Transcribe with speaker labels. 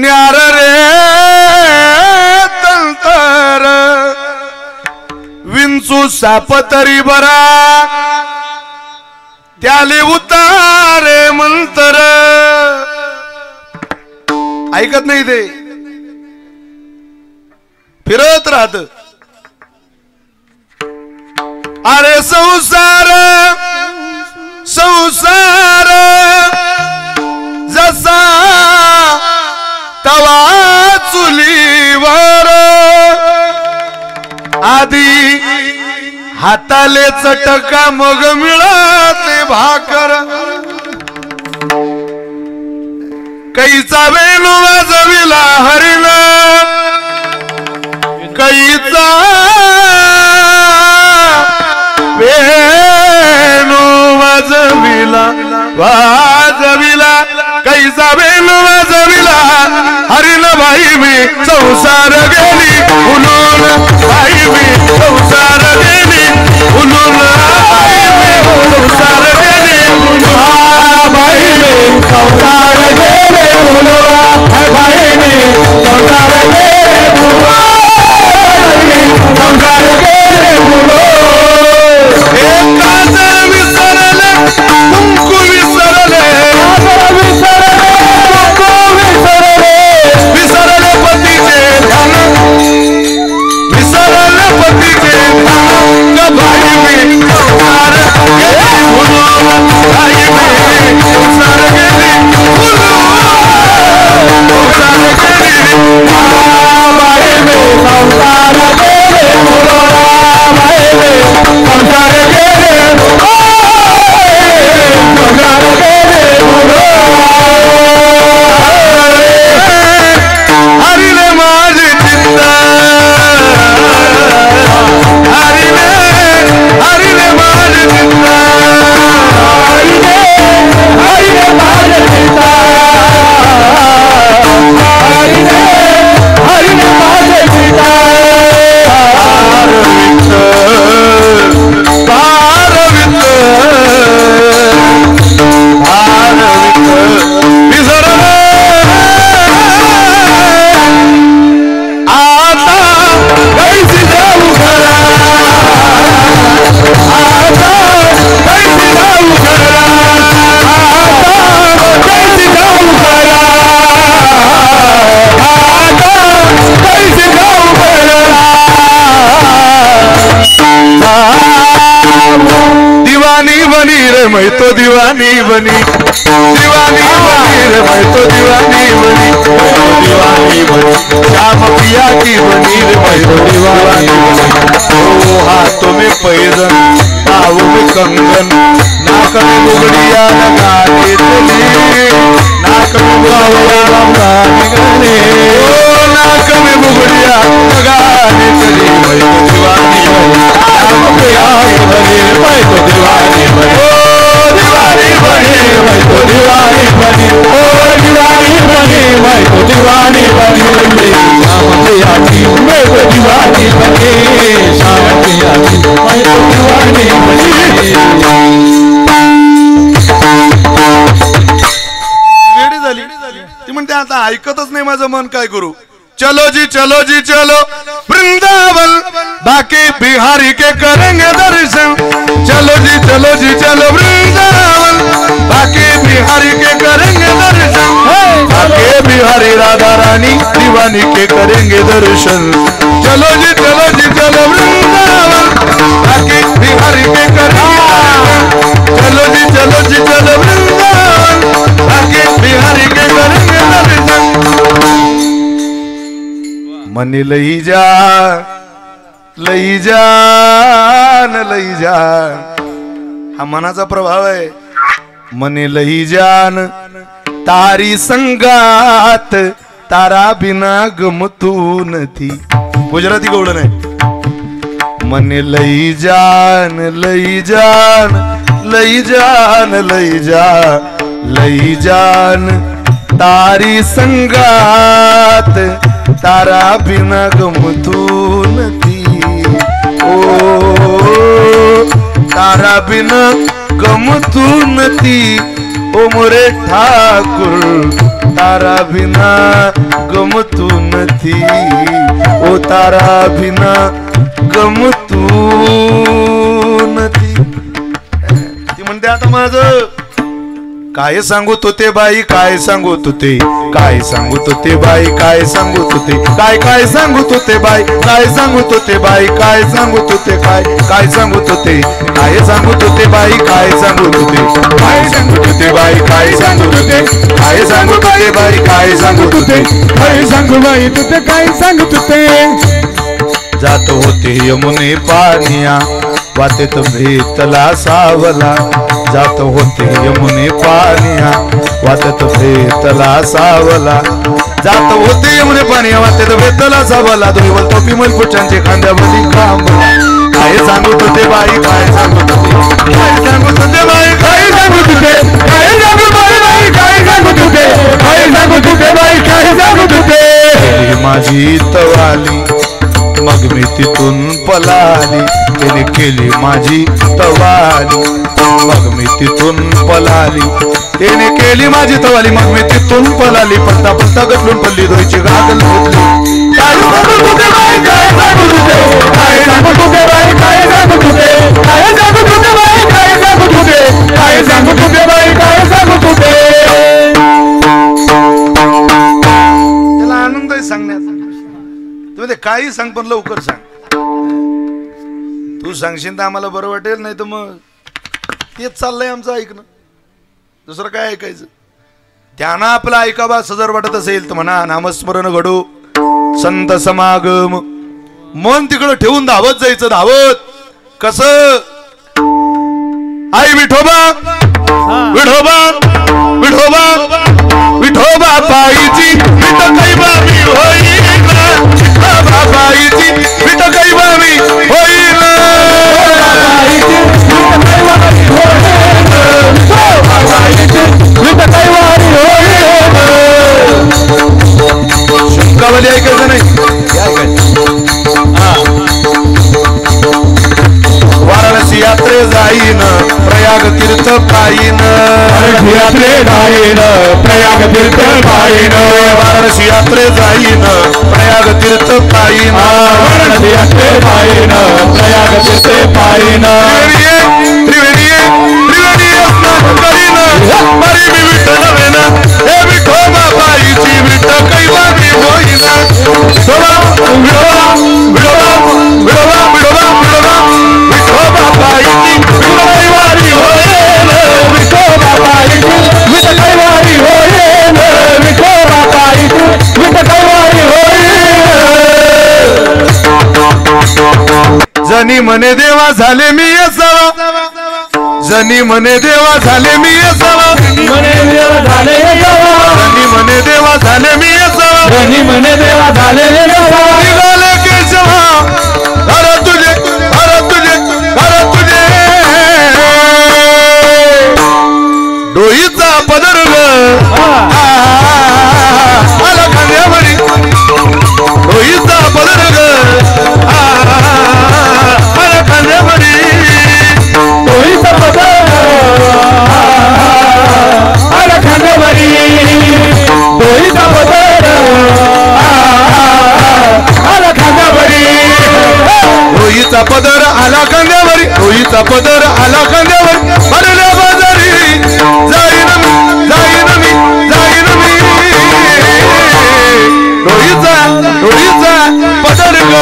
Speaker 1: न्यार रे तंतर विंचू साप तरी बरा त्याले उतारे मंतर ऐकत नाही ते फिरत राहत अरे संसार संसार जसा तवा चुलीवर आधी हाताले चटका मग मिळते भाकर कैचा वेणू वाजविला हरिण कैचा वेणू वाजविला वाजविला कैसा वेणू वाजविला हरिण बाई मी संसार गेली उलून बाई मी संसार गेली उलून बाई मी संसार गेली बाई मी संसार गेली उलून बाई मी संसार गेली संसार गेली एकाच विसरले कुंकू विसरले विसरले पतीचे ध्यान विसरले पतीचे ध्यान बाई मी संसार गेली उलून बाई मी संसार गेली संसार गेली बाई मी संसार गेली बाई मी संसार गेली संसार गेली हरिले माझे चित्त हरिले माझे चित्त हरिले माझे चित्त हरिले माझे चित्त मैं तो दीवानी बनी दीवानी बनी रे मैं तो दीवानी बनी दीवानी बनी श्याम पिया की बनी रे मैं तो दीवानी बनी ओ हाथों में पैजन पाँवों में कंगन नाक में बुगड़िया लगाने चली नाक में बुगड़िया लगाने चली ओ नाक में बुगड़िया लगाने चली मैं तो दीवानी बनी श्याम पिया की बनी रे मैं तो दीवानी बनी दीवानी बनी मैं तो दीवानी बनी ओ दीवानी बनी मैं तो दीवानी बनी शाम पिया की मैं तो दीवानी बनी शाम पिया की मैं तो दीवानी बनी रेडी झाली ती म्हणते आता ऐकतच नाही माझं मन काय करू चलो जी चलो वृंदावन बाकी बिहारी के करेंगे दर्शन चलो जी चलो वृंदावन बाकी बिहारी के करेंगे दर्शन बाकी बिहारी राधा रानी दीवानी के करेंगे दर्शन चलो जी चलो वृंदावन बाकी बिहारी के करेंगे चलो जी चलो वृंदावन बाकी बिहारी के करेंगे दर्शन मनी लई जा हा मनाचा प्रभाव आहे मनी लई जान तारी संगात तारा बिना गमतू नथी गुजराती गवळण आहे मनी लई जान तारी संगात तारा बिना गमतू नथी ओ तारा बिना गमतू नथी ओ मोरे ठाकुर तारा बिना गमतू नथी ओ तारा बिना गमतू नथी ती म्हणते आता माझं काय सांगू तो ते बाई काय सांगू तो ते काय सांगू तो ते बाई काय सांगू तो ते काय सांगू तो ते बाई काय सांगू तो ते बाई काय सांगू तो ते काय सांगू तो ते काय सांगू तो ते बाई काय सांगू तो ते काय सांगू तो ते बाई काय सांगू तो ते काय सांगू तो ते बाई काय सांगू तो ते
Speaker 2: काय सांगू बाई तू ते काय सांगू तू ते
Speaker 1: जात होते यमुने पानिया वाटेत भेटला सावला जात होते यमुने पानिया वाटेत भेटला सावला जात होते यमुने पानिया वाटेत भेटला सावला दोन टोपी मन पुच्छांचे खांद्यावरती खांब काय सांगू तुझे बाई काय सांगू तुझे काय सांगू तुझे बाई काय सांगू तुझे काय सांगू बाई काय सांगू तुझे काय सांगू तुझे बाई काय सांगू तुझे माझी तवाली मग मी तिथून पलाली तिने केली माझी तवाली मग मी तिथून पलाली तिने केली माझी तवाली मग मी तिथून पलाली पत्ता पत्ता गटलून पल्ली धुईची गागल घेतली काय सांगू तुझे बाई काय सांगू तुझे काय सांगू तुझे बाई काय सांगू तुझे काय सांगू तुझे बाई काय सांगू तुझे काय सांगू तुझे बाई काय सांगू तुझे त्याला आनंद आहे सांगण्यात तुम्ही काही सांग पण लवकर सांग तू सांगशील तर आम्हाला बरं वाटेल नाही तर मग तेच चाललंय आमचं ऐकणं दुसरं काय ऐकायचं त्यानं आपलं ऐकावा असं जर वाटत असेल तर म्हणा नामस्मरण घडो संत समागम मन तिकडं ठेवून धावत जायचं धावत कसं आई विठोबा विठोबा विठोबा विठोबा पायीची विठ कैवा मी होईल विठोबा पायीची विठ कैवा मी होईल शंकावली ऐकायचं नाही वाराणसी यात्रे जाईन प्रयाग तीर्थ पायीन
Speaker 2: यात्रे जाईन प्रयाग तीर्थ पायीन
Speaker 1: वाराणसी यात्रे जाईन प्रयाग तीर्थ पायीन
Speaker 2: वाराणसी यात्रे पायीन प्रयाग तीर्थ पायीन
Speaker 1: त्रिवेणी त्रिवेणी स्नान करीन मरी मी विठ्ठल नव्हेना हे विठोबा पायीची विठ कैवा मी होईन विठोबा विठोबा विठोबा विठोबा विठोबा विठोबा विठोबा पायीची विठ कैवारी होईल
Speaker 2: विठोबा पायीची विठ कैवारी होईल विठोबा पायीची विठ कैवारी होईल
Speaker 1: जनी मने देवा झाले मी असावा जनी मने देवा झाले मी असावा
Speaker 2: मने देवा झाले
Speaker 1: जनी मने देवा झाले मी असावा
Speaker 2: जनी मने देवा झाले
Speaker 1: निघाले केशवा हर तुझे हर तुझे हर तुझे डोईचा पदर आला खांद्यावरी डोईचा पदर आला खांद्यावरी
Speaker 2: डोईचा पदर आला खांद्यावरी डोईचा पदर आला खांद्यावरी
Speaker 1: डोईचा पदर आला खांद्यावरी डोईचा पदर आला खांद्यावरी भरल्या बाजारी जाईन मी जाईन मी जाईन मी डोईचा डोईचा पदर ग